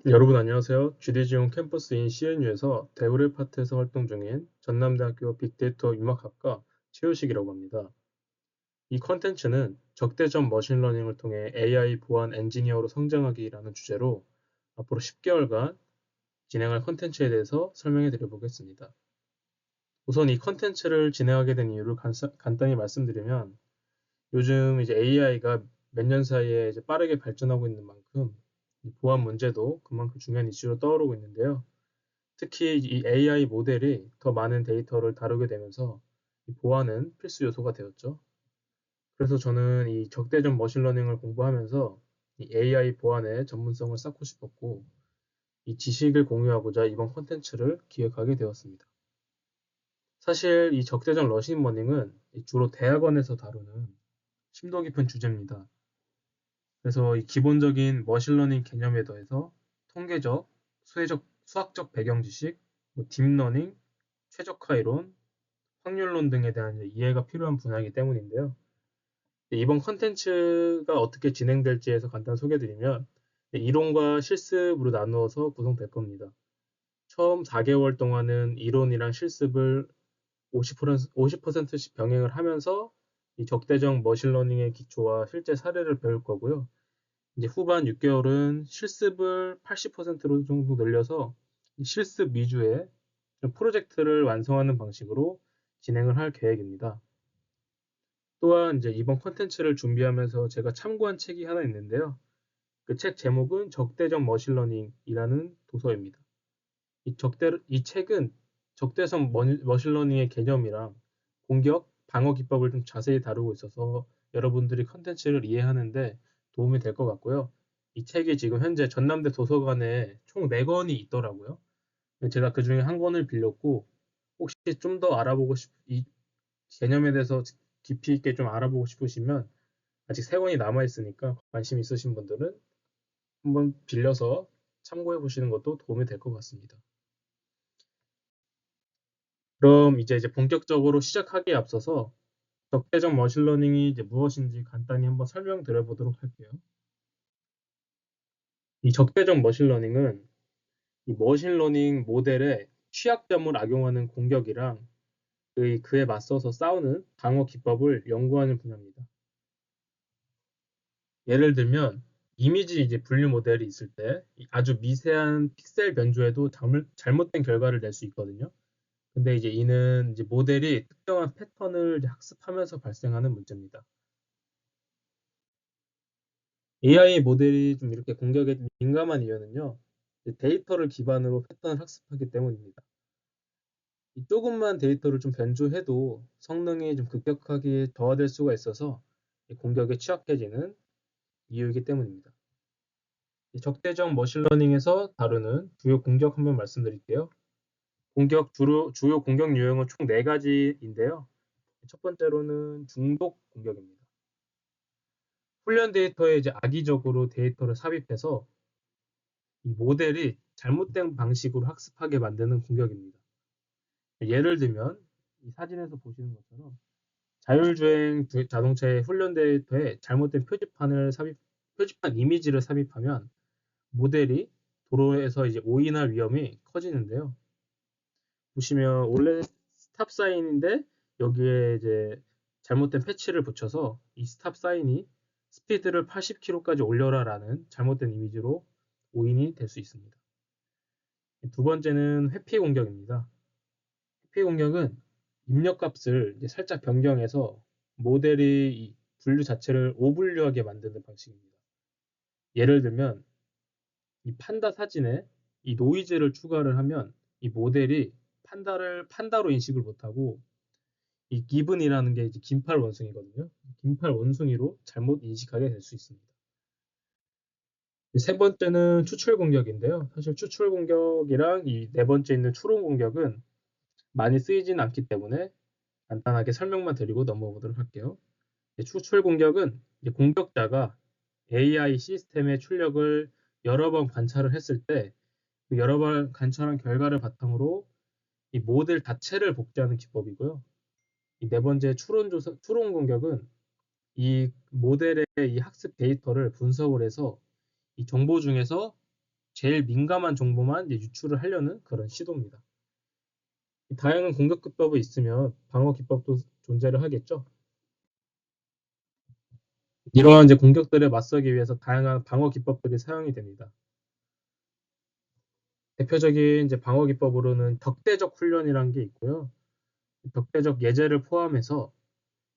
여러분 안녕하세요. GD지용 캠퍼스인 CNU에서 대우레 파트에서 활동 중인 전남대학교 빅데이터 융합학과 최우식이라고 합니다. 이 컨텐츠는 적대적 머신러닝을 통해 AI 보안 엔지니어로 성장하기라는 주제로 앞으로 10개월간 진행할 컨텐츠에 대해서 설명해 드려보겠습니다. 우선 이 컨텐츠를 진행하게 된 이유를 간단히 말씀드리면 요즘 이제 AI가 몇 년 사이에 이제 빠르게 발전하고 있는 만큼 이 보안 문제도 그만큼 중요한 이슈로 떠오르고 있는데요. 특히 이 AI 모델이 더 많은 데이터를 다루게 되면서 이 보안은 필수 요소가 되었죠. 그래서 저는 이 적대적 머신러닝을 공부하면서 이 AI 보안의 전문성을 쌓고 싶었고, 이 지식을 공유하고자 이번 콘텐츠를 기획하게 되었습니다. 사실 이 적대적 머신러닝은 주로 대학원에서 다루는 심도 깊은 주제입니다. 그래서 이 기본적인 머신러닝 개념에 더해서 통계적, 수학적 배경 지식, 딥러닝, 최적화 이론, 확률론 등에 대한 이해가 필요한 분야이기 때문인데요. 이번 컨텐츠가 어떻게 진행될지에서 간단 소개드리면 이론과 실습으로 나누어서 구성될 겁니다. 처음 4개월 동안은 이론이랑 실습을 50%씩 병행을 하면서 이 적대적 머신러닝의 기초와 실제 사례를 배울 거고요. 이제 후반 6개월은 실습을 80%로 정도 늘려서 실습 위주의 프로젝트를 완성하는 방식으로 진행을 할 계획입니다. 또한 이제 이번 콘텐츠를 준비하면서 제가 참고한 책이 하나 있는데요. 그 책 제목은 적대적 머신러닝이라는 도서입니다. 이 책은 적대성 머신러닝의 개념이랑 공격, 방어 기법을 좀 자세히 다루고 있어서 여러분들이 컨텐츠를 이해하는데 도움이 될 것 같고요. 이 책이 지금 현재 전남대 도서관에 총 4권이 있더라고요. 제가 그 중에 한 권을 빌렸고, 혹시 좀 더 이 개념에 대해서 깊이 있게 좀 알아보고 싶으시면 아직 3권이 남아 있으니까 관심 있으신 분들은 한번 빌려서 참고해 보시는 것도 도움이 될 것 같습니다. 그럼 이제 본격적으로 시작하기에 앞서서 적대적 머신러닝이 이제 무엇인지 간단히 한번 설명드려 보도록 할게요. 이 적대적 머신러닝은 이 머신러닝 모델의 취약점을 악용하는 공격이랑 그에 맞서서 싸우는 방어 기법을 연구하는 분야입니다. 예를 들면 이미지 이제 분류 모델이 있을 때 아주 미세한 픽셀 변조에도 잘못된 결과를 낼 수 있거든요. 근데 이제 이는 이제 모델이 특정한 패턴을 이제 학습하면서 발생하는 문제입니다. AI 모델이 좀 이렇게 공격에 민감한 이유는요. 데이터를 기반으로 패턴을 학습하기 때문입니다. 이 조금만 데이터를 좀 변조해도 성능이 좀 급격하게 더해질 수가 있어서 이 공격에 취약해지는 이유이기 때문입니다. 이 적대적 머신러닝에서 다루는 주요 공격 한번 말씀드릴게요. 주요 공격 유형은 총 4가지인데요. 첫 번째로는 중독 공격입니다. 훈련 데이터에 이제 악의적으로 데이터를 삽입해서 이 모델이 잘못된 방식으로 학습하게 만드는 공격입니다. 예를 들면 이 사진에서 보시는 것처럼 자율주행 자동차의 훈련 데이터에 잘못된 표지판 이미지를 삽입하면 모델이 도로에서 이제 오인할 위험이 커지는데요. 보시면 원래 스탑 사인인데 여기에 이제 잘못된 패치를 붙여서 이 스탑 사인이 스피드를 80km까지 올려라라는 잘못된 이미지로 오인이 될 수 있습니다. 두 번째는 회피 공격입니다. 회피 공격은 입력값을 이제 살짝 변경해서 모델이 이 분류 자체를 오분류하게 만드는 방식입니다. 예를 들면 이 판다 사진에 이 노이즈를 추가를 하면 이 모델이 판다로 인식을 못하고 이 given이라는 게 이제 긴팔 원숭이거든요. 긴팔 원숭이로 잘못 인식하게 될 수 있습니다. 세 번째는 추출 공격인데요. 사실 추출 공격이랑 이 네 번째 있는 추론 공격은 많이 쓰이진 않기 때문에 간단하게 설명만 드리고 넘어가 보도록 할게요. 추출 공격은 공격자가 AI 시스템의 출력을 여러 번 관찰을 했을 때 그 여러 번 관찰한 결과를 바탕으로 이 모델 자체를 복제하는 기법이고요. 이 네 번째 추론 공격은 이 모델의 이 학습 데이터를 분석을 해서 이 정보 중에서 제일 민감한 정보만 이제 유출을 하려는 그런 시도입니다. 다양한 공격 기법이 있으면 방어 기법도 존재를 하겠죠. 이러한 이제 공격들에 맞서기 위해서 다양한 방어 기법들이 사용이 됩니다. 대표적인 이제 방어 기법으로는 격대적 훈련이라는 게 있고요. 격대적 예제를 포함해서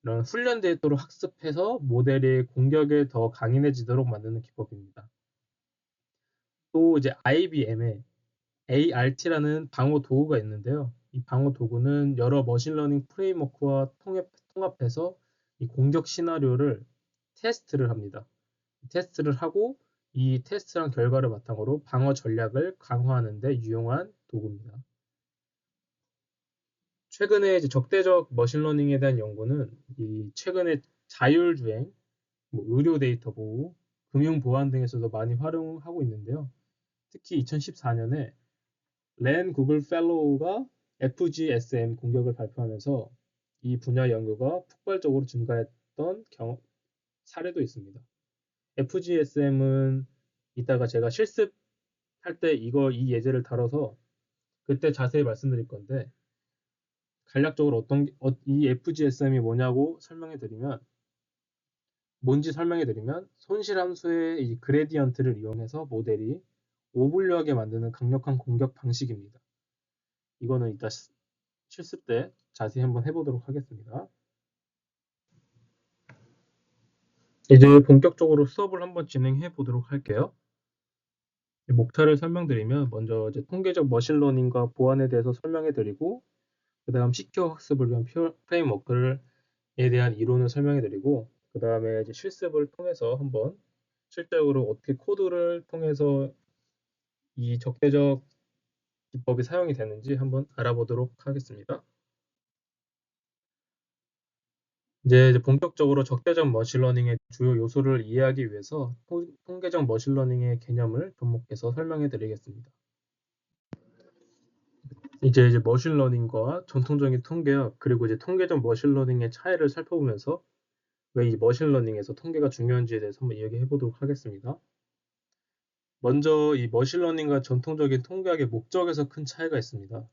이런 훈련 데이터를 학습해서 모델이 공격에 더 강인해지도록 만드는 기법입니다. 또 이제 IBM의 ART라는 방어 도구가 있는데요. 이 방어 도구는 여러 머신러닝 프레임워크와 통합해서 이 공격 시나리오를 테스트를 합니다. 테스트를 하고 이 테스트한 결과를 바탕으로 방어 전략을 강화하는 데 유용한 도구입니다. 최근에 이제 적대적 머신러닝에 대한 연구는 이 최근에 자율주행, 의료 데이터 보호, 금융 보안 등에서도 많이 활용하고 있는데요. 특히 2014년에 랜 구글 펠로우가 FGSM 공격을 발표하면서 이 분야 연구가 폭발적으로 증가했던 사례도 있습니다. FGSM은 이따가 제가 실습할 때 이 예제를 다뤄서 그때 자세히 말씀드릴 건데 간략적으로 이 FGSM이 뭔지 설명해 드리면 손실 함수의 이 그레디언트를 이용해서 모델이 오분류하게 만드는 강력한 공격 방식입니다. 이거는 이따 실습 때 자세히 한번 해보도록 하겠습니다. 이제 본격적으로 수업을 한번 진행해 보도록 할게요. 목차를 설명드리면 먼저 이제 통계적 머신러닝과 보안에 대해서 설명해 드리고 그 다음 시큐어 학습을 위한 프레임워크에 대한 이론을 설명해 드리고 그 다음에 이제 실습을 통해서 한번 실제적으로 어떻게 코드를 통해서 이 적대적 기법이 사용이 되는지 한번 알아보도록 하겠습니다. 이제 본격적으로 적대적 머신러닝의 주요 요소를 이해하기 위해서 통계적 머신러닝의 개념을 접목해서 설명해 드리겠습니다. 이제 머신러닝과 전통적인 통계학 그리고 이제 통계적 머신러닝의 차이를 살펴보면서 왜 이 머신러닝에서 통계가 중요한지에 대해서 한번 이야기해 보도록 하겠습니다. 먼저 이 머신러닝과 전통적인 통계학의 목적에서 큰 차이가 있습니다.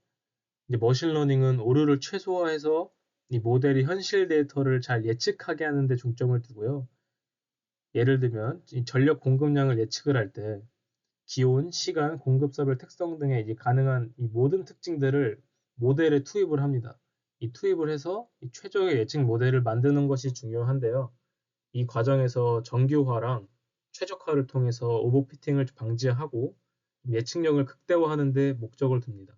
이제 머신러닝은 오류를 최소화해서 이 모델이 현실 데이터를 잘 예측하게 하는 데 중점을 두고요. 예를 들면 이 전력 공급량을 예측을 할 때 기온, 시간, 공급사별 특성 등의 이제 가능한 이 모든 특징들을 모델에 투입을 합니다. 이 투입을 해서 이 최적의 예측 모델을 만드는 것이 중요한데요. 이 과정에서 정규화랑 최적화를 통해서 오버피팅을 방지하고 예측력을 극대화하는 데 목적을 둡니다.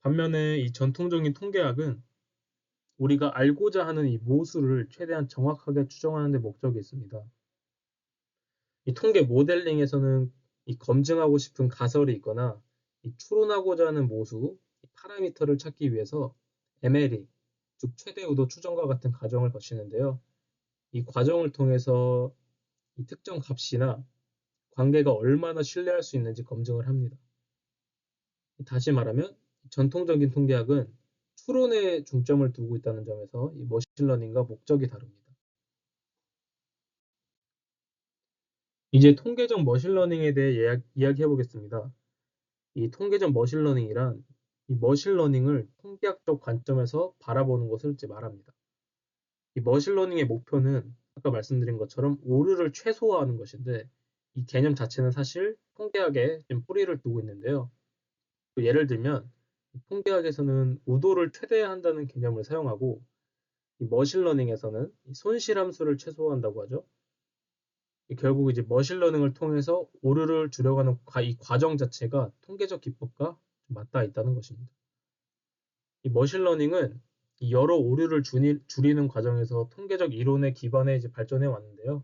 반면에 이 전통적인 통계학은 우리가 알고자 하는 이 모수를 최대한 정확하게 추정하는 데 목적이 있습니다. 이 통계 모델링에서는 이 검증하고 싶은 가설이 있거나 이 추론하고자 하는 모수, 파라미터를 찾기 위해서 MLE, 즉 최대 의도 추정과 같은 과정을 거치는데요. 이 과정을 통해서 이 특정 값이나 관계가 얼마나 신뢰할 수 있는지 검증을 합니다. 다시 말하면 전통적인 통계학은 추론에 중점을 두고 있다는 점에서 이 머신러닝과 목적이 다릅니다. 이제 통계적 머신러닝에 대해 이야기해 보겠습니다. 이 통계적 머신러닝이란 이 머신러닝을 통계학적 관점에서 바라보는 것을 이제 말합니다. 이 머신러닝의 목표는 아까 말씀드린 것처럼 오류를 최소화하는 것인데 이 개념 자체는 사실 통계학에 좀 뿌리를 두고 있는데요. 예를 들면 통계학에서는 우도를 최대화한다는 개념을 사용하고 이 머신러닝에서는 손실 함수를 최소화한다고 하죠. 결국 이제 머신러닝을 통해서 오류를 줄여가는 이 과정 자체가 통계적 기법과 맞닿아 있다는 것입니다. 이 머신러닝은 여러 오류를 줄이는 과정에서 통계적 이론에 기반해 이제 발전해 왔는데요.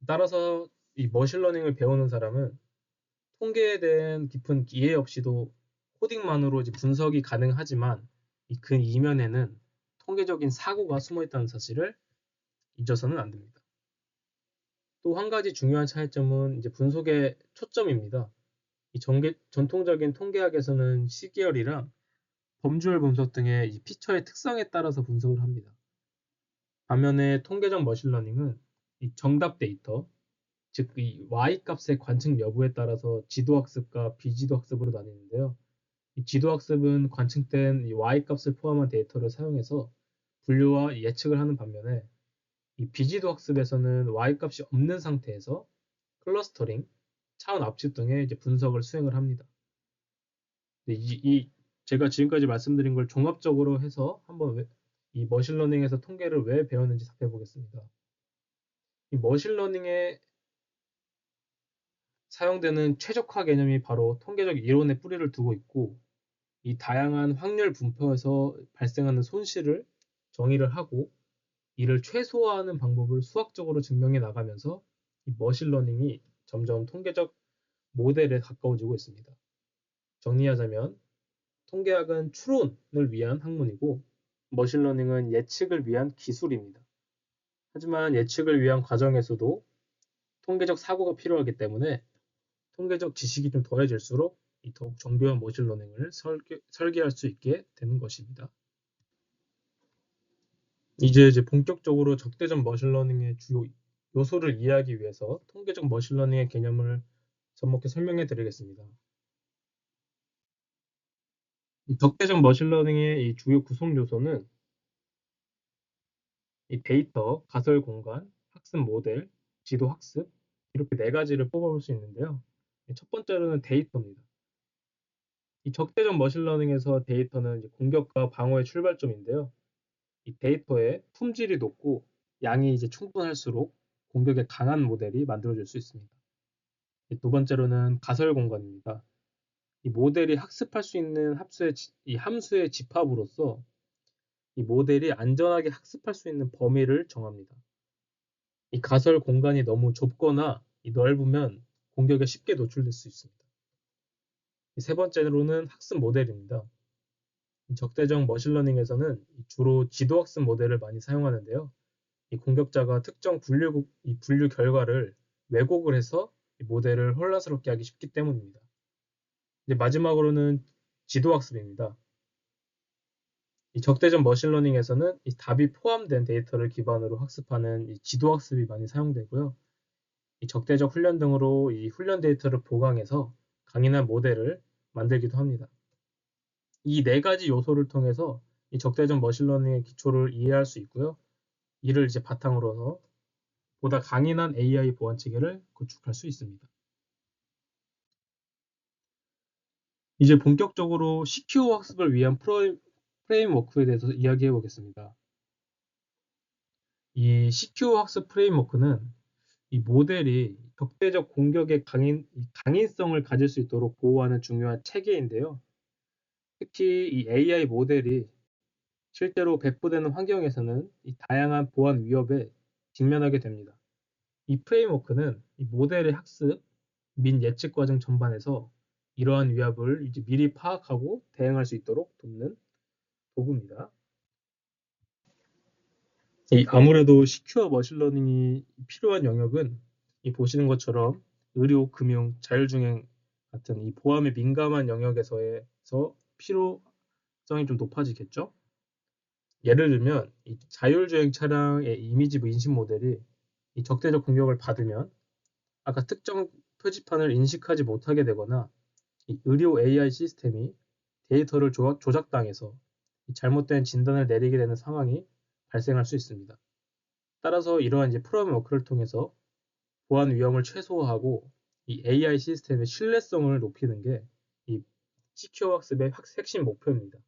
따라서 이 머신러닝을 배우는 사람은 통계에 대한 깊은 이해 없이도 코딩만으로 이제 분석이 가능하지만 그 이면에는 통계적인 사고가 숨어 있다는 사실을 잊어서는 안 됩니다. 또 한 가지 중요한 차이점은 이제 분석의 초점입니다. 이 전통적인 통계학에서는 시계열이랑 범주열 분석 등의 이 피처의 특성에 따라서 분석을 합니다. 반면에 통계적 머신러닝은 이 정답 데이터, 즉, 이 y-값의 관측 여부에 따라서 지도학습과 비지도학습으로 나뉘는데요. 이 지도학습은 관측된 이 y-값을 포함한 데이터를 사용해서 분류와 예측을 하는 반면에 이 비지도학습에서는 y-값이 없는 상태에서 클러스터링, 차원 압축 등의 이제 분석을 수행을 합니다. 제가 지금까지 말씀드린 걸 종합적으로 해서 한번 이 머신러닝에서 통계를 왜 배웠는지 살펴보겠습니다. 이 머신러닝에 사용되는 최적화 개념이 바로 통계적 이론에 뿌리를 두고 있고, 이 다양한 확률 분포에서 발생하는 손실을 정의를 하고 이를 최소화하는 방법을 수학적으로 증명해 나가면서 이 머신러닝이 점점 통계적 모델에 가까워지고 있습니다. 정리하자면 통계학은 추론을 위한 학문이고 머신러닝은 예측을 위한 기술입니다. 하지만 예측을 위한 과정에서도 통계적 사고가 필요하기 때문에 통계적 지식이 좀 더해질수록 더욱 정교한 머신러닝을 설계할 수 있게 되는 것입니다. 이제 본격적으로 적대적 머신러닝의 주요 요소를 이해하기 위해서 통계적 머신러닝의 개념을 접목해 설명해 드리겠습니다. 이 적대적 머신러닝의 이 주요 구성 요소는 이 데이터, 가설 공간, 학습 모델, 지도 학습 이렇게 네 가지를 뽑아볼 수 있는데요. 첫 번째로는 데이터입니다. 이 적대적 머신러닝에서 데이터는 이제 공격과 방어의 출발점인데요. 이 데이터의 품질이 높고 양이 이제 충분할수록 공격에 강한 모델이 만들어질 수 있습니다. 두 번째로는 가설 공간입니다. 이 모델이 학습할 수 있는 이 함수의 집합으로서 이 모델이 안전하게 학습할 수 있는 범위를 정합니다. 이 가설 공간이 너무 좁거나 넓으면 공격에 쉽게 노출될 수 있습니다. 세 번째로는 학습 모델입니다. 적대적 머신러닝에서는 주로 지도학습 모델을 많이 사용하는데요. 이 공격자가 특정 분류 결과를 왜곡을 해서 이 모델을 혼란스럽게 하기 쉽기 때문입니다. 이제 마지막으로는 지도학습입니다. 이 적대적 머신러닝에서는 이 답이 포함된 데이터를 기반으로 학습하는 이 지도학습이 많이 사용되고요. 이 적대적 훈련 등으로 이 훈련 데이터를 보강해서 강인한 모델을 만들기도 합니다. 이 네 가지 요소를 통해서 이 적대적 머신러닝의 기초를 이해할 수 있고요. 이를 이제 바탕으로 해서 보다 강인한 AI 보안 체계를 구축할 수 있습니다. 이제 본격적으로 CQ 학습을 위한 프레임워크에 대해서 이야기해 보겠습니다. 이 CQ 학습 프레임워크는 이 모델이 적대적 공격의 강인성을 가질 수 있도록 보호하는 중요한 체계인데요. 특히 이 AI 모델이 실제로 배포되는 환경에서는 이 다양한 보안 위협에 직면하게 됩니다. 이 프레임워크는 이 모델의 학습 및 예측 과정 전반에서 이러한 위협을 이제 미리 파악하고 대응할 수 있도록 돕는 도구입니다. 아무래도 시큐어 머신러닝이 필요한 영역은 보시는 것처럼 의료, 금융, 자율주행 같은 이 보안에 민감한 영역에서 필요성이 좀 높아지겠죠? 예를 들면 이 자율주행 차량의 이미지 인식 모델이 이 적대적 공격을 받으면 아까 특정 표지판을 인식하지 못하게 되거나 이 의료 AI 시스템이 데이터를 조작당해서 잘못된 진단을 내리게 되는 상황이 발생할 수 있습니다. 따라서 이러한 이제 프레임워크를 통해서 보안 위험을 최소화하고 이 AI 시스템의 신뢰성을 높이는 게 이 시큐어 학습의 핵심 목표입니다.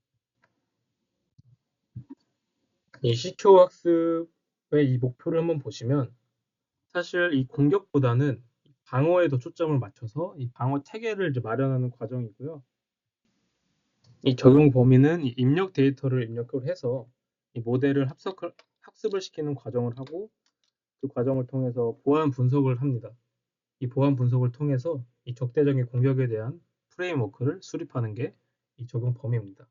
이 시큐어 학습의 이 목표를 한번 보시면 사실 이 공격보다는 방어에 더 초점을 맞춰서 이 방어 체계를 이제 마련하는 과정이고요. 이 적용 범위는 이 입력 데이터를 입력을 해서 이 모델을 학습을 시키는 과정을 하고 그 과정을 통해서 보안 분석을 합니다. 이 보안 분석을 통해서 이 적대적인 공격에 대한 프레임워크를 수립하는 게 이 적용 범위입니다.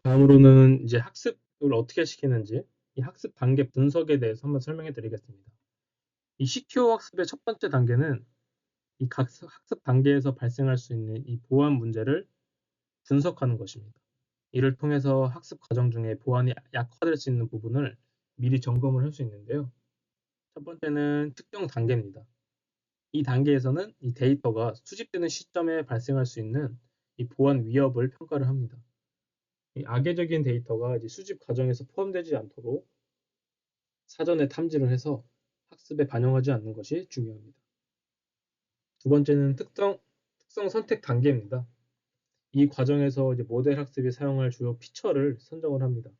다음으로는 이제 학습을 어떻게 시키는지 이 학습 단계 분석에 대해서 한번 설명해 드리겠습니다. 이 CQ 학습의 첫 번째 단계는 이 각 학습 단계에서 발생할 수 있는 이 보안 문제를 분석하는 것입니다. 이를 통해서 학습 과정 중에 보안이 약화될 수 있는 부분을 미리 점검을 할 수 있는데요. 첫 번째는 특정 단계입니다. 이 단계에서는 이 데이터가 수집되는 시점에 발생할 수 있는 이 보안 위협을 평가를 합니다. 이 악의적인 데이터가 이제 수집 과정에서 포함되지 않도록 사전에 탐지를 해서 학습에 반영하지 않는 것이 중요합니다. 두 번째는 특성 선택 단계입니다. 이 과정에서 이제 모델 학습이 사용할 주요 피처를 선정을 합니다.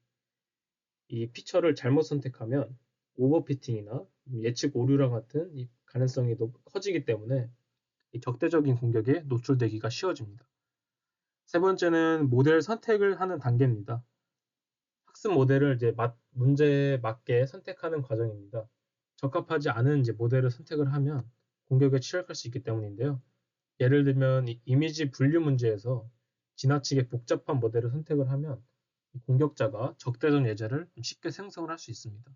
이 피처를 잘못 선택하면 오버피팅이나 예측 오류랑 같은 이 가능성이 커지기 때문에 이 적대적인 공격에 노출되기가 쉬워집니다. 세 번째는 모델 선택을 하는 단계입니다. 학습 모델을 이제 문제에 맞게 선택하는 과정입니다. 적합하지 않은 이제 모델을 선택을 하면 공격에 취약할 수 있기 때문인데요. 예를 들면 이미지 분류 문제에서 지나치게 복잡한 모델을 선택을 하면 공격자가 적대적 예제를 쉽게 생성을 할 수 있습니다.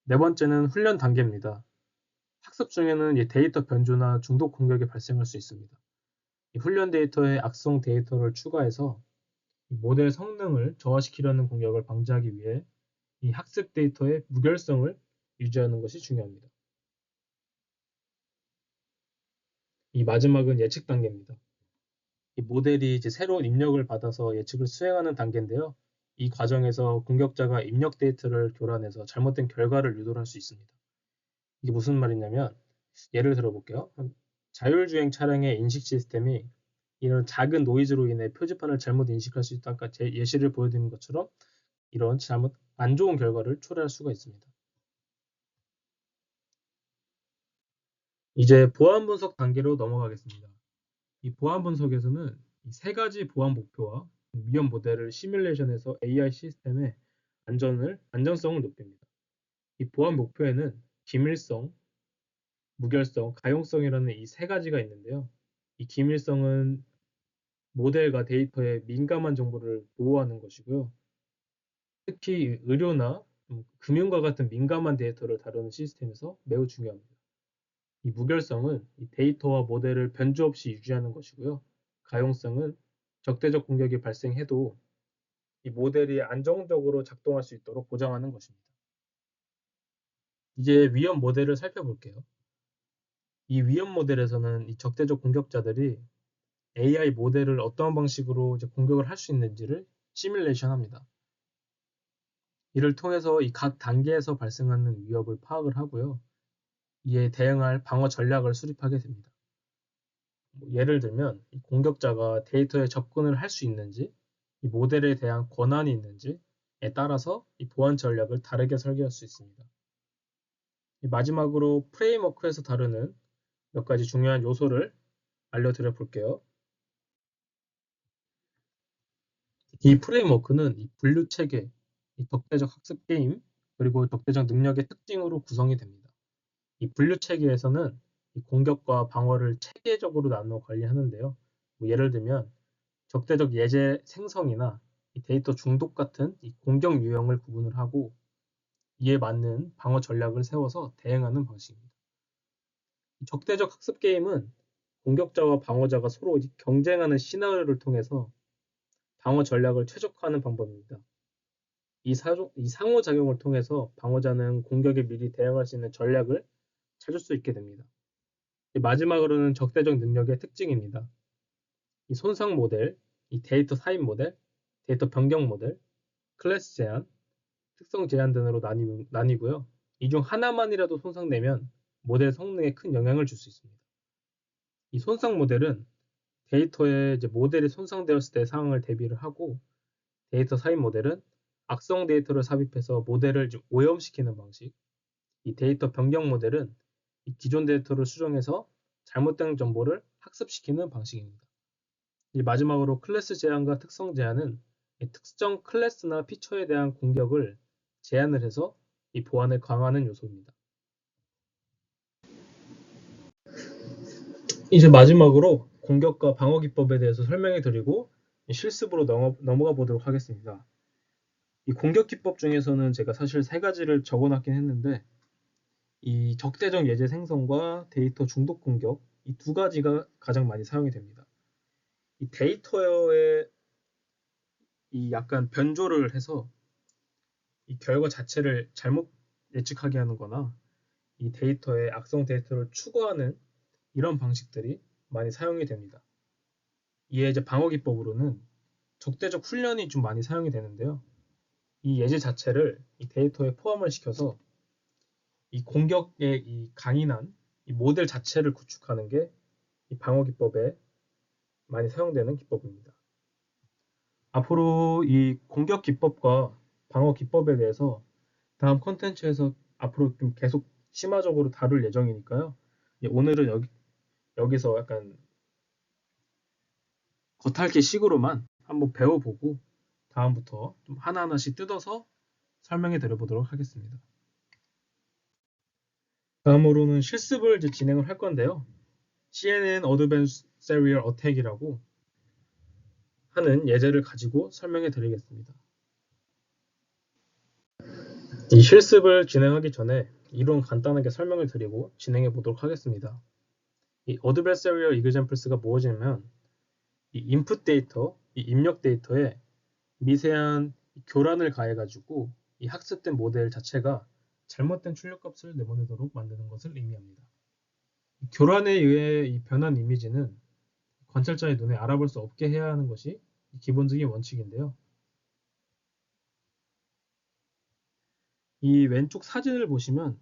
네 번째는 훈련 단계입니다. 학습 중에는 데이터 변조나 중독 공격이 발생할 수 있습니다. 훈련 데이터에 악성 데이터를 추가해서 모델 성능을 저하시키려는 공격을 방지하기 위해 이 학습 데이터의 무결성을 유지하는 것이 중요합니다. 이 마지막은 예측 단계입니다. 이 모델이 이제 새로운 입력을 받아서 예측을 수행하는 단계인데요. 이 과정에서 공격자가 입력 데이터를 교란해서 잘못된 결과를 유도할 수 있습니다. 이게 무슨 말이냐면 예를 들어볼게요. 자율주행 차량의 인식 시스템이 이런 작은 노이즈로 인해 표지판을 잘못 인식할 수 있다. 아까 제 예시를 보여드린 것처럼 이런 잘못 안 좋은 결과를 초래할 수가 있습니다. 이제 보안 분석 단계로 넘어가겠습니다. 이 보안 분석에서는 이 세 가지 보안 목표와 위험 모델을 시뮬레이션해서 AI 시스템의 안전성을 높입니다. 이 보안 목표에는 기밀성, 무결성, 가용성이라는 이 세 가지가 있는데요. 이 기밀성은 모델과 데이터의 민감한 정보를 보호하는 것이고요. 특히 의료나 금융과 같은 민감한 데이터를 다루는 시스템에서 매우 중요합니다. 이 무결성은 이 데이터와 모델을 변조 없이 유지하는 것이고요. 가용성은 적대적 공격이 발생해도 이 모델이 안정적으로 작동할 수 있도록 보장하는 것입니다. 이제 위험 모델을 살펴볼게요. 이 위험 모델에서는 이 적대적 공격자들이 AI 모델을 어떠한 방식으로 이제 공격을 할 수 있는지를 시뮬레이션 합니다. 이를 통해서 이 각 단계에서 발생하는 위협을 파악을 하고요. 이에 대응할 방어 전략을 수립하게 됩니다. 예를 들면 공격자가 데이터에 접근을 할 수 있는지, 이 모델에 대한 권한이 있는지에 따라서 이 보안 전략을 다르게 설계할 수 있습니다. 마지막으로 프레임워크에서 다루는 몇 가지 중요한 요소를 알려드려 볼게요. 이 프레임워크는 이 분류 체계, 이 적대적 학습 게임, 그리고 적대적 능력의 특징으로 구성이 됩니다. 이 분류 체계에서는 이 공격과 방어를 체계적으로 나누어 관리하는데요. 예를 들면 적대적 예제 생성이나 이 데이터 중독 같은 이 공격 유형을 구분을 하고 이에 맞는 방어 전략을 세워서 대응하는 방식입니다. 적대적 학습 게임은 공격자와 방어자가 서로 경쟁하는 시나리오를 통해서 방어 전략을 최적화하는 방법입니다. 이 상호작용을 통해서 방어자는 공격에 미리 대응할 수 있는 전략을 찾을 수 있게 됩니다. 마지막으로는 적대적 능력의 특징입니다. 이 손상 모델, 이 데이터 사입 모델, 데이터 변경 모델, 클래스 제한, 특성 제한 등으로 나뉘고요. 이 중 하나만이라도 손상되면 모델 성능에 큰 영향을 줄 수 있습니다. 이 손상 모델은 데이터에 모델이 손상되었을 때 상황을 대비를 하고 데이터 사입 모델은 악성 데이터를 삽입해서 모델을 오염시키는 방식. 이 데이터 변경 모델은 이 기존 데이터를 수정해서 잘못된 정보를 학습시키는 방식입니다. 마지막으로 클래스 제한과 특성 제한은 특정 클래스나 피처에 대한 공격을 제한을 해서 이 보안을 강화하는 요소입니다. 이제 마지막으로 공격과 방어 기법에 대해서 설명해 드리고 실습으로 넘어가 보도록 하겠습니다. 이 공격 기법 중에서는 제가 사실 세 가지를 적어놨긴 했는데 이 적대적 예제 생성과 데이터 중독 공격 이 두 가지가 가장 많이 사용이 됩니다. 이 데이터에 이 약간 변조를 해서 이 결과 자체를 잘못 예측하게 하는 거나 이 데이터에 악성 데이터를 추구하는 이런 방식들이 많이 사용이 됩니다. 이에 이제 방어 기법으로는 적대적 훈련이 좀 많이 사용이 되는데요. 이 예제 자체를 이 데이터에 포함을 시켜서 이 공격의 이 강인한 이 모델 자체를 구축하는 게 이 방어 기법에 많이 사용되는 기법입니다. 앞으로 이 공격 기법과 방어 기법에 대해서 다음 콘텐츠에서 앞으로 좀 계속 심화적으로 다룰 예정이니까요. 오늘은 여기서 약간 겉핥기 식으로만 한번 배워보고 다음부터 좀 하나하나씩 뜯어서 설명해 드려보도록 하겠습니다. 다음으로는 실습을 이제 진행을 할 건데요. CNN Adversarial Attack이라고 하는 예제를 가지고 설명해 드리겠습니다. 이 실습을 진행하기 전에 이론 간단하게 설명을 드리고 진행해 보도록 하겠습니다. 이 Adversarial Examples가 무엇이냐면 이 input 데이터, 이 입력 데이터에 미세한 교란을 가해가지고 이 학습된 모델 자체가 잘못된 출력값을 내보내도록 만드는 것을 의미합니다. 교란에 의해 이 변한 이미지는 관찰자의 눈에 알아볼 수 없게 해야 하는 것이 기본적인 원칙인데요. 이 왼쪽 사진을 보시면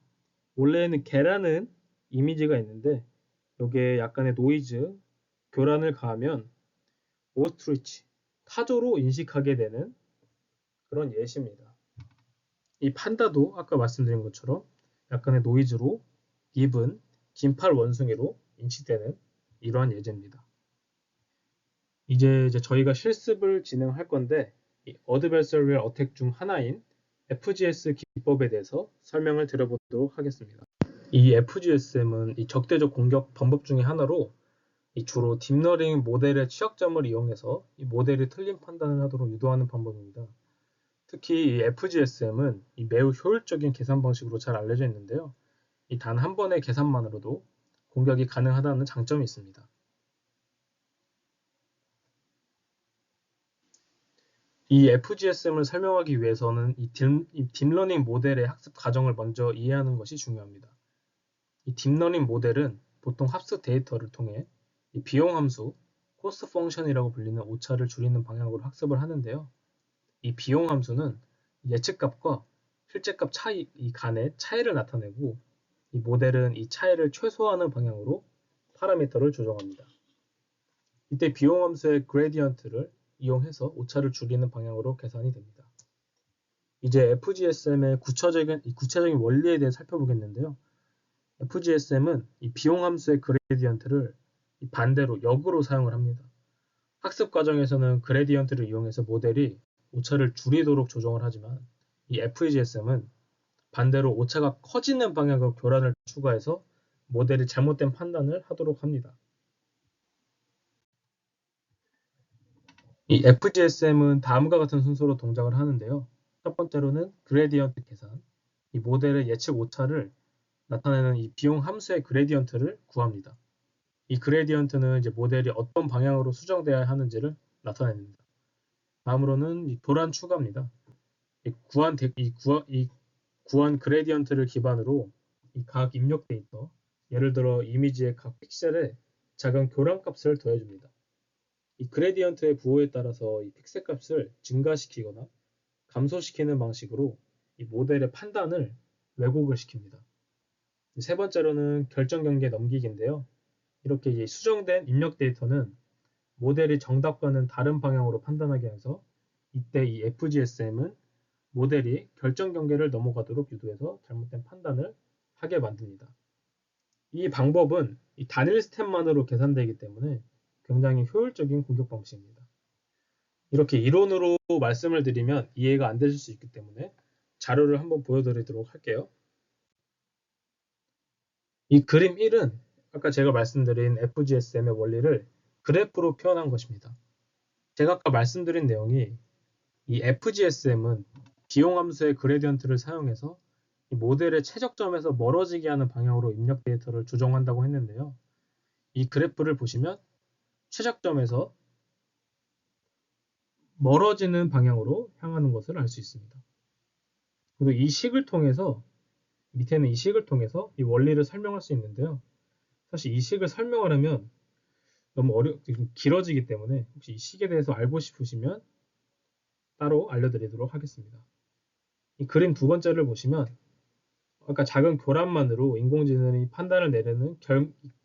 원래는 개라는 이미지가 있는데 여기에 약간의 노이즈, 교란을 가하면 오스트리치, 타조로 인식하게 되는 그런 예시입니다. 이 판다도 아까 말씀드린 것처럼 약간의 노이즈로 깁은 긴팔 원숭이로 인식되는 이러한 예제입니다. 이제 저희가 실습을 진행할 건데 이 Adversarial Attack 중 하나인 FGS 기법에 대해서 설명을 드려보도록 하겠습니다. 이 FGSM은 이 적대적 공격 방법 중의 하나로 주로 딥러닝 모델의 취약점을 이용해서 이 모델이 틀린 판단을 하도록 유도하는 방법입니다. 특히 이 FGSM은 매우 효율적인 계산 방식으로 잘 알려져 있는데요. 단 한 번의 계산만으로도 공격이 가능하다는 장점이 있습니다. 이 FGSM을 설명하기 위해서는 이 딥러닝 모델의 학습 과정을 먼저 이해하는 것이 중요합니다. 이 딥러닝 모델은 보통 학습 데이터를 통해 이 비용 함수, 코스트 펑션이라고 불리는 오차를 줄이는 방향으로 학습을 하는데요. 이 비용 함수는 예측값과 실제값 차이 이 간의 차이를 나타내고 이 모델은 이 차이를 최소화하는 방향으로 파라미터를 조정합니다. 이때 비용 함수의 그레디언트를 이용해서 오차를 줄이는 방향으로 계산이 됩니다. 이제 FGSM의 구체적인 원리에 대해 살펴보겠는데요. FGSM은 이 비용 함수의 그레디언트를 반대로 역으로 사용을 합니다. 학습 과정에서는 그레디언트를 이용해서 모델이 오차를 줄이도록 조정을 하지만 이 FGSM은 반대로 오차가 커지는 방향으로 교란을 추가해서 모델이 잘못된 판단을 하도록 합니다. 이 FGSM은 다음과 같은 순서로 동작을 하는데요. 첫 번째로는 그레디언트 계산, 이 모델의 예측 오차를 나타내는 이 비용 함수의 그레디언트를 구합니다. 이 그레디언트는 이제 모델이 어떤 방향으로 수정되어야 하는지를 나타냅니다. 다음으로는 이 도란 추가입니다. 구한 그레디언트를 기반으로 이 각 입력 데이터, 예를 들어 이미지의 각 픽셀에 작은 교란 값을 더해줍니다. 이 그레디언트의 부호에 따라서 이 픽셀 값을 증가시키거나 감소시키는 방식으로 이 모델의 판단을 왜곡을 시킵니다. 세 번째로는 결정 경계 넘기기인데요. 이렇게 이제 수정된 입력 데이터는 모델이 정답과는 다른 방향으로 판단하게 해서 이때 이 FGSM은 모델이 결정 경계를 넘어가도록 유도해서 잘못된 판단을 하게 만듭니다. 이 방법은 이 단일 스텝만으로 계산되기 때문에 굉장히 효율적인 공격 방식입니다. 이렇게 이론으로 말씀을 드리면 이해가 안 되실 수 있기 때문에 자료를 한번 보여드리도록 할게요. 이 그림 1은 아까 제가 말씀드린 FGSM의 원리를 그래프로 표현한 것입니다. 제가 아까 말씀드린 내용이 이 FGSM은 비용함수의 그레디언트를 사용해서 이 모델의 최적점에서 멀어지게 하는 방향으로 입력 데이터를 조정한다고 했는데요. 이 그래프를 보시면 최적점에서 멀어지는 방향으로 향하는 것을 알 수 있습니다. 그리고 이 식을 통해서 밑에는 이 식을 통해서 이 원리를 설명할 수 있는데요. 사실 이 식을 설명을 하면 너무 좀 길어지기 때문에 혹시 이 식에 대해서 알고 싶으시면 따로 알려드리도록 하겠습니다. 이 그림 두 번째를 보시면 아까 작은 교란만으로 인공지능이 판단을 내리는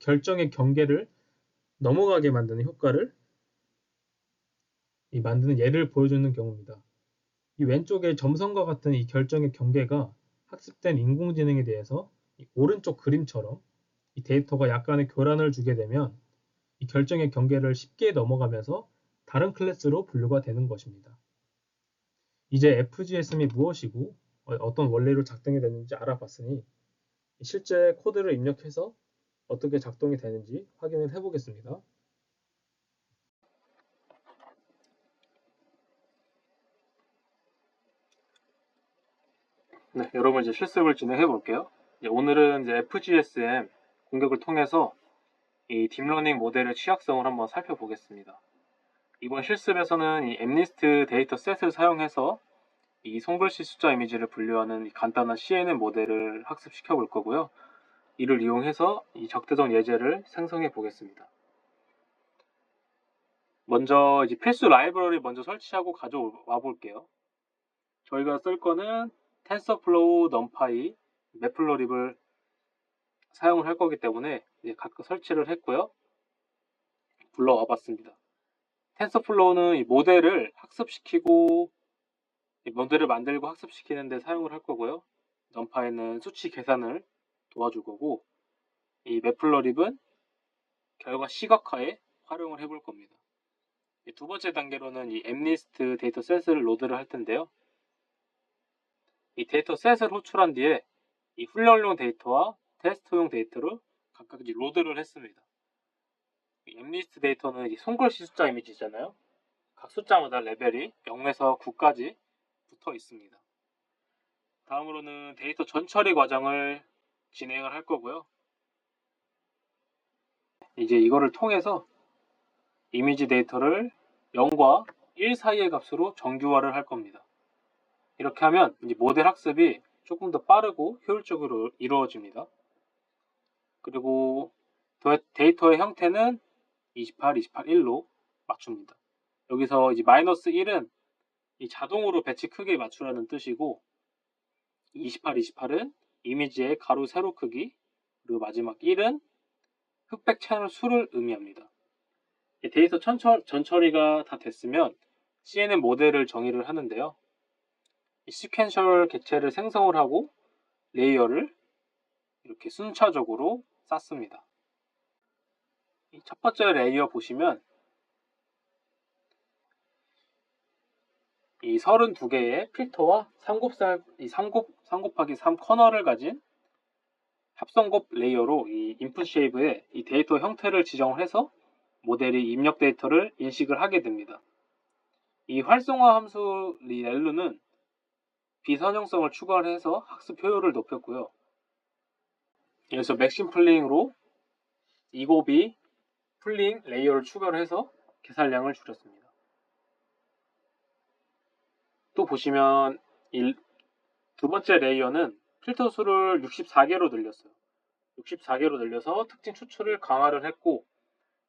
결정의 경계를 넘어가게 만드는 효과를 만드는 예를 보여주는 경우입니다. 이 왼쪽의 점선과 같은 이 결정의 경계가 학습된 인공지능에 대해서 이 오른쪽 그림처럼 이 데이터가 약간의 교란을 주게 되면 이 결정의 경계를 쉽게 넘어가면서 다른 클래스로 분류가 되는 것입니다. 이제 FGSM이 무엇이고 어떤 원리로 작동이 되는지 알아봤으니 실제 코드를 입력해서 어떻게 작동이 되는지 확인을 해보겠습니다. 네, 여러분 이제 실습을 진행해 볼게요. 오늘은 이제 FGSM 공격을 통해서 이 딥러닝 모델의 취약성을 한번 살펴보겠습니다. 이번 실습에서는 이 MNIST 데이터셋을 사용해서 이 손글씨 숫자 이미지를 분류하는 간단한 CNN 모델을 학습시켜 볼 거고요. 이를 이용해서 이 적대적 예제를 생성해 보겠습니다. 먼저 이제 필수 라이브러리 먼저 설치하고 가져와 볼게요. 저희가 쓸 거는 텐서플로우, 넘파이, 매플로립을 사용을 할 거기 때문에 이제 각각 설치를 했고요. 불러와 봤습니다. 텐서플로우는 이 모델을 학습시키고 모델을 만들고 학습시키는 데 사용을 할 거고요. 넘파이는 수치 계산을 도와줄 거고 이 매플러립은 결과 시각화에 활용을 해볼 겁니다. 두 번째 단계로는 이 MNIST 데이터셋을 로드를 할 텐데요. 이 데이터셋을 호출한 뒤에 이 훈련용 데이터와 테스트용 데이터를 각각 이제 로드를 했습니다. 이 MNIST 데이터는 이 손글씨 숫자 이미지잖아요. 각 숫자마다 레벨이 0에서 9까지 붙어 있습니다. 다음으로는 데이터 전처리 과정을 진행을 할 거고요. 이제 이거를 통해서 이미지 데이터를 0과 1 사이의 값으로 정규화를 할 겁니다. 이렇게 하면 이제 모델 학습이 조금 더 빠르고 효율적으로 이루어집니다. 그리고 데이터의 형태는 28, 28, 1로 맞춥니다. 여기서 이제 마이너스 1은 이 자동으로 배치 크기에 맞추라는 뜻이고 28, 28은 이미지의 가로 세로 크기, 그리고 마지막 1은 흑백 채널 수를 의미합니다. 데이터 전처리가 다 됐으면 CNN 모델을 정의를 하는데요. 이 시퀀셜 객체를 생성을 하고 레이어를 이렇게 순차적으로 쌓습니다. 첫 번째 레이어 보시면 이 32개의 필터와 3 곱하기 3 커널을 가진 합성곱 레이어로 이 인풋 쉐입의 이 데이터 형태를 지정을 해서 모델이 입력 데이터를 인식을 하게 됩니다. 이 활성화 함수 렐루는 비선형성을 추가를 해서 학습 효율을 높였고요. 여기서 맥심 풀링으로 이곱이 풀링 레이어를 추가를 해서 계산량을 줄였습니다. 또 보시면 두 번째 레이어는 필터 수를 64개로 늘렸어요. 64개로 늘려서 특징 추출을 강화를 했고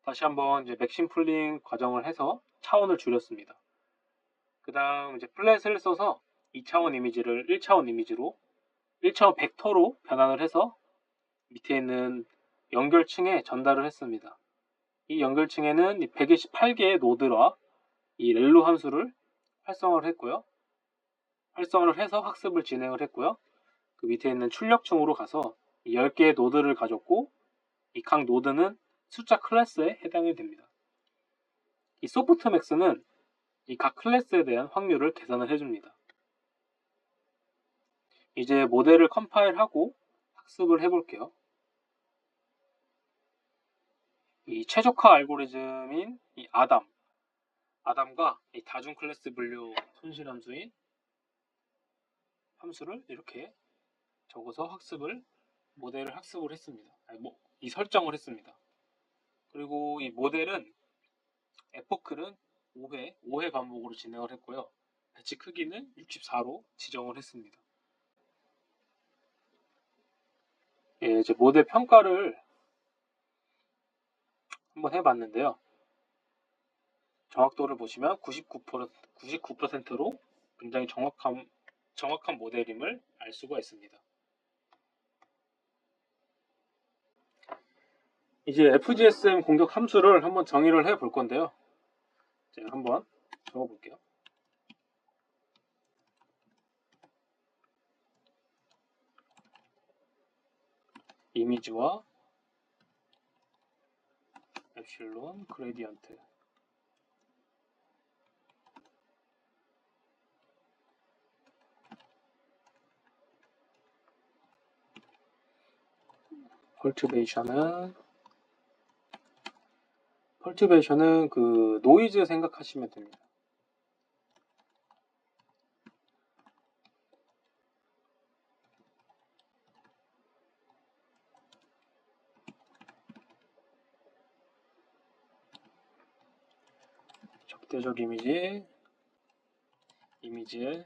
다시 한번 이제 맥심 풀링 과정을 해서 차원을 줄였습니다. 그 다음 이제 플랫을 써서 2차원 이미지를 1차원 이미지로 1차원 벡터로 변환을 해서 밑에 있는 연결층에 전달을 했습니다. 이 연결층에는 128개의 노드와 이 렐루 함수를 활성화를 했고요. 활성화를 해서 학습을 진행을 했고요. 그 밑에 있는 출력층으로 가서 10개의 노드를 가졌고 이 각 노드는 숫자 클래스에 해당이 됩니다. 이 소프트맥스는 이 각 클래스에 대한 확률을 계산을 해줍니다. 이제 모델을 컴파일하고 학습을 해볼게요. 이 최적화 알고리즘인 이 아담과 이 다중 클래스 분류 손실 함수인 함수를 이렇게 적어서 모델을 학습을 했습니다. 이 설정을 했습니다. 그리고 이 모델은 에포크는 5회 반복으로 진행을 했고요. 배치 크기는 64로 지정을 했습니다. 예, 이제 모델 평가를 한번 해봤는데요. 정확도를 보시면 99%로 굉장히 정확한 모델임을 알 수가 있습니다. 이제 FGSM 공격 함수를 한번 정의를 해 볼 건데요. 제가 한번 적어 볼게요. 이미지와 엡실론 그레디언트. 펄튜베이션은 그 노이즈 생각하시면 됩니다. 적대적 이미지의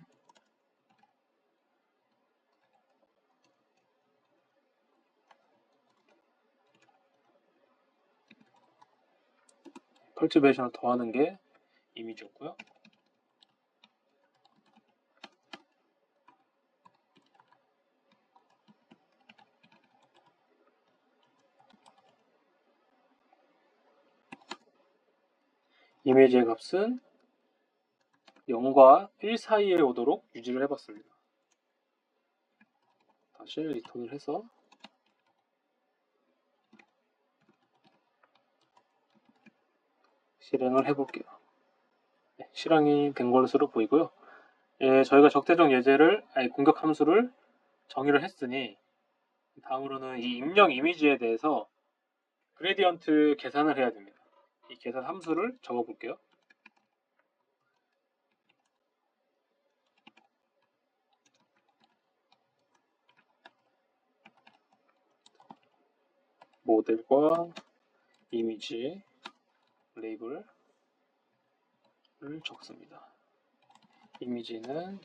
펄튜베이션을 더하는 게 이미지였고요. 이미지의 값은 0과 1 사이에 오도록 유지를 해봤습니다. 다시 리턴을 해서 실행을 해볼게요. 네, 실행이 된 것으로 보이고요. 예, 저희가 적대적 예제를, 공격 함수를 정의를 했으니 다음으로는 이 입력 이미지에 대해서 그레디언트 계산을 해야 됩니다. 이 계산 함수를 적어 볼게요. 모델과 이미지 레이블을 적습니다. 이미지는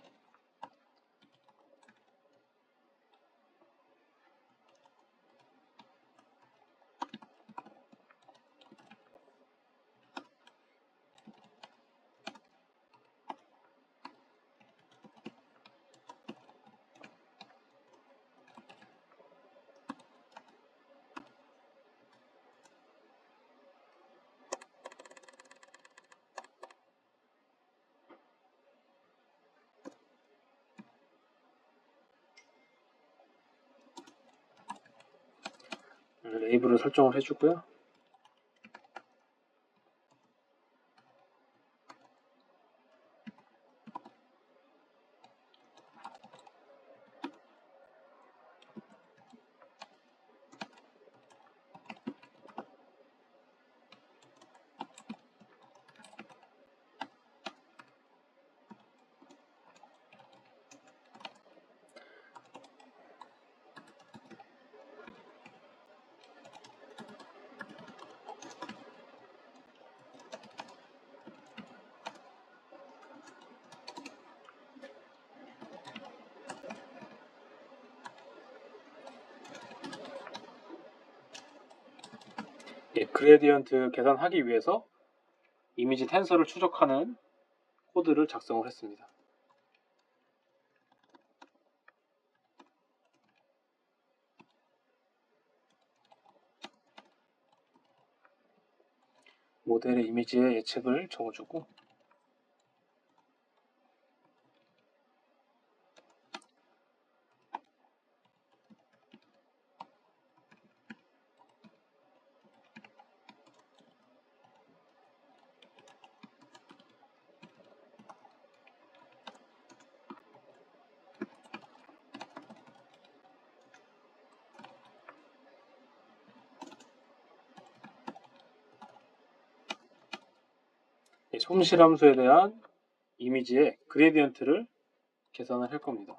레이블을 설정을 해주고요. 예, 그레디언트 계산하기 위해서 이미지 텐서를 추적하는 코드를 작성을 했습니다. 모델의 이미지의 예측을 적어주고 손실함수에 대한 이미지의 그레디언트를 계산을 할 겁니다.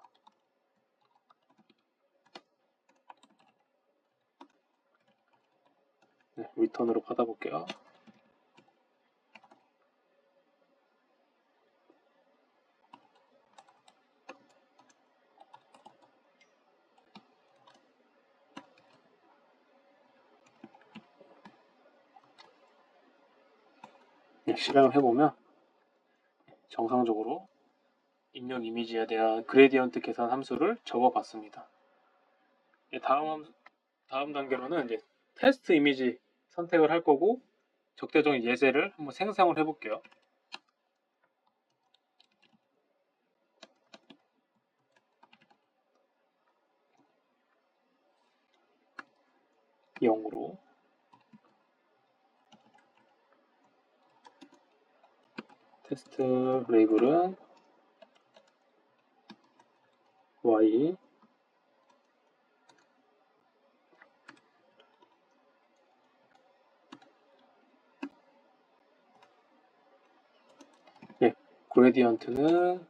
네, 리턴으로 받아볼게요. 실행을 해보면 정상적으로 입력 이미지에 대한 그레디언트 계산 함수를 적어봤습니다. 다음 단계로는 이제 테스트 이미지 선택을 할 거고 적대적인 예제를 한번 생성을 해볼게요. 영으로 테스트 레이블은 y 그레디언트는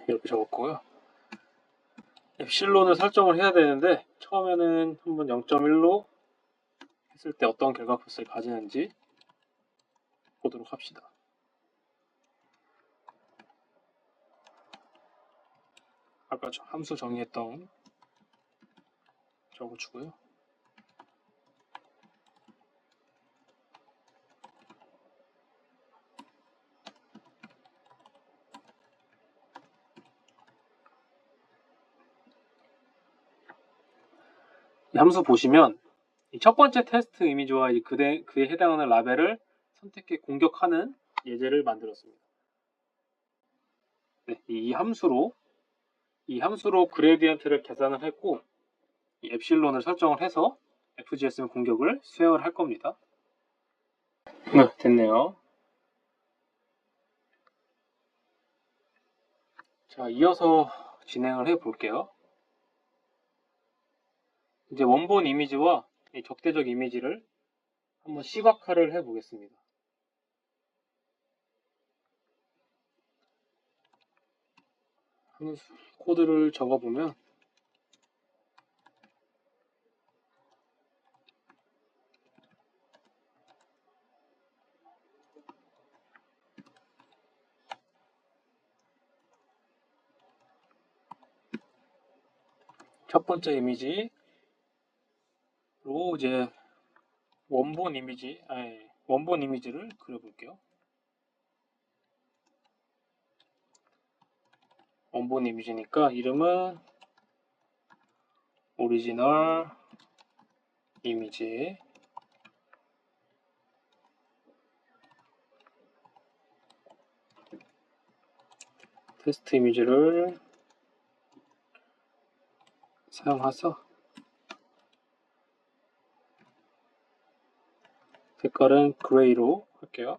이렇게 적었고요. 엡실론을 설정을 해야 되는데 처음에는 한번 0.1로 했을 때 어떤 결과값을 가지는지 보도록 합시다. 아까 함수 정의했던 적어주고요. 이 함수 보시면 이 첫 번째 테스트 이미지와 그에 해당하는 라벨을 선택해 공격하는 예제를 만들었습니다. 네, 이 함수로 그레디언트를 계산을 했고 이 엡실론을 설정을 해서 FGSM 공격을 수행을 할 겁니다. 네, 됐네요. 자, 이어서 진행을 해 볼게요. 이제 원본 이미지와 이 적대적 이미지를 한번 시각화를 해 보겠습니다. 코드를 적어보면 첫 번째 이미지로 이제 원본 이미지를 그려볼게요. 원본 이미지니까 이름은 오리지널 이미지 테스트 이미지를 사용해서 색깔은 그레이로 할게요.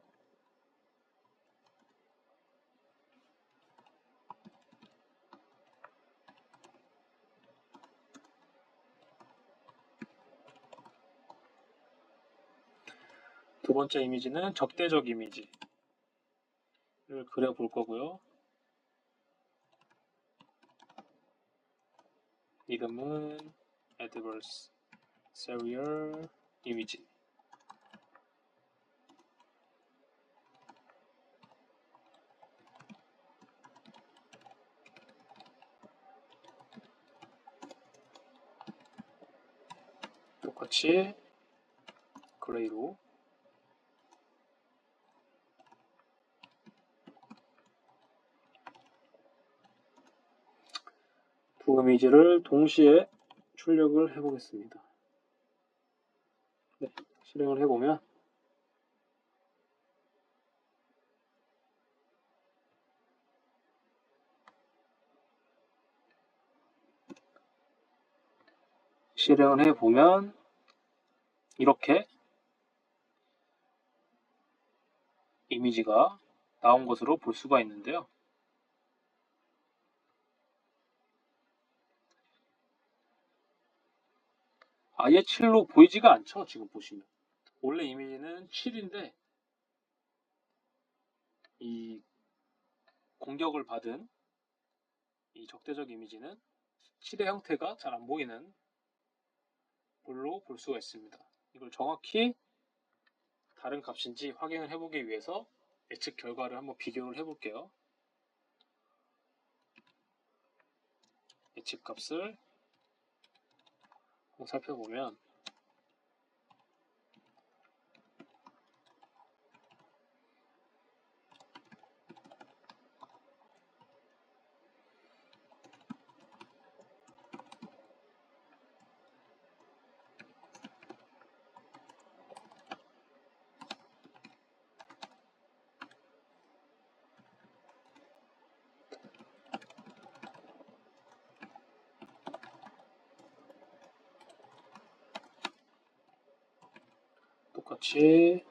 두 번째 이미지는 적대적 이미지를 그려볼 거고요. 이름은 adversarial 이미지. 똑같이 그레이로 두 이미지를 동시에 출력을 해보겠습니다. 네, 실행을 해보면 이렇게 이미지가 나온 것으로 볼 수가 있는데요. 아예 7로 보이지가 않죠. 지금 보시면 원래 이미지는 7인데 이 공격을 받은 이 적대적 이미지는 실의 형태가 잘 안 보이는 볼로 볼 수가 있습니다. 이걸 정확히 다른 값인지 확인을 해보기 위해서 예측 결과를 한번 비교를 해볼게요. 예측 값을 한번 살펴보면 똑같이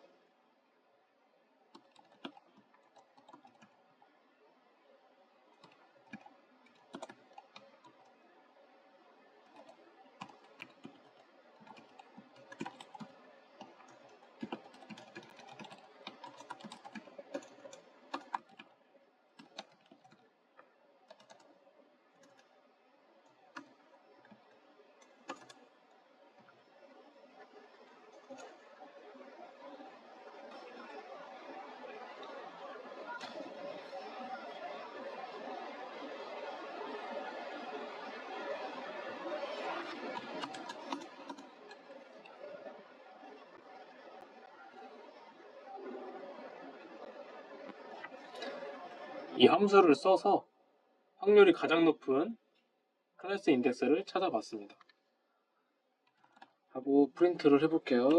이 함수를 써서 확률이 가장 높은 클래스 인덱스를 찾아봤습니다. 하고 프린트를 해볼게요.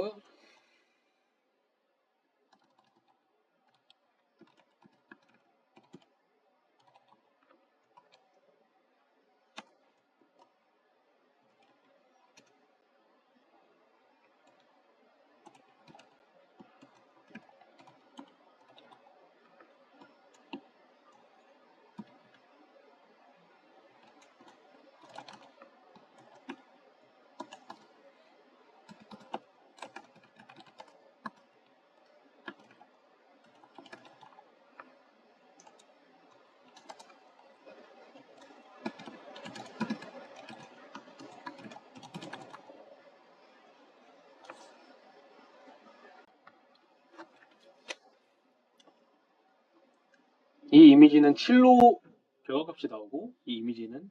이 이미지는 7로 결과값이 나오고 이 이미지는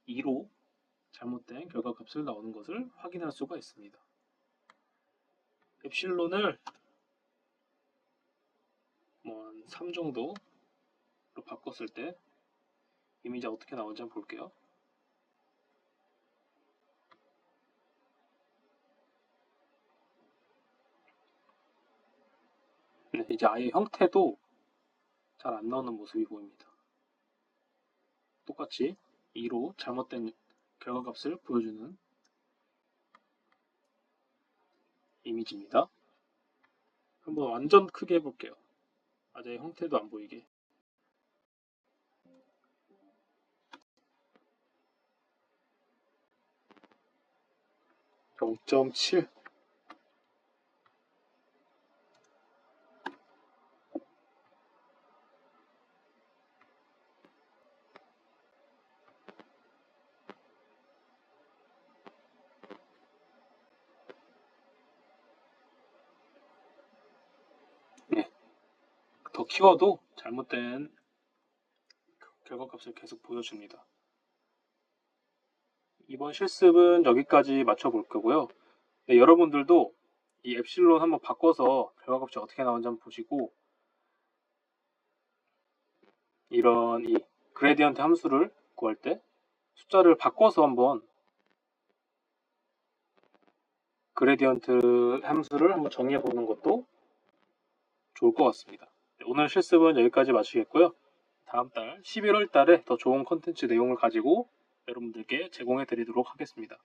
2로 잘못된 결과값을 나오는 것을 확인할 수가 있습니다. 엡실론을 뭐 3 정도로 바꿨을 때 이미지가 어떻게 나오는지 한번 볼게요. 네, 이제 아예 형태도 잘 안 나오는 모습이 보입니다. 똑같이 2로 잘못된 결과값을 보여주는 이미지입니다. 한번 완전 크게 해볼게요. 아예 형태도 안 보이게. 0.7 네. 더 키워도 잘못된 결과값을 계속 보여줍니다. 이번 실습은 여기까지 맞춰볼 거고요. 네, 여러분들도 이 엡실론 한번 바꿔서 결과값이 어떻게 나오는지 한번 보시고 이런 이 그레디언트 함수를 구할 때 숫자를 바꿔서 한번 그레디언트 함수를 한번 정의해 보는 것도 좋을 것 같습니다. 네, 오늘 실습은 여기까지 마치겠고요. 다음 달 11월 달에 더 좋은 컨텐츠 내용을 가지고 여러분들께 제공해 드리도록 하겠습니다.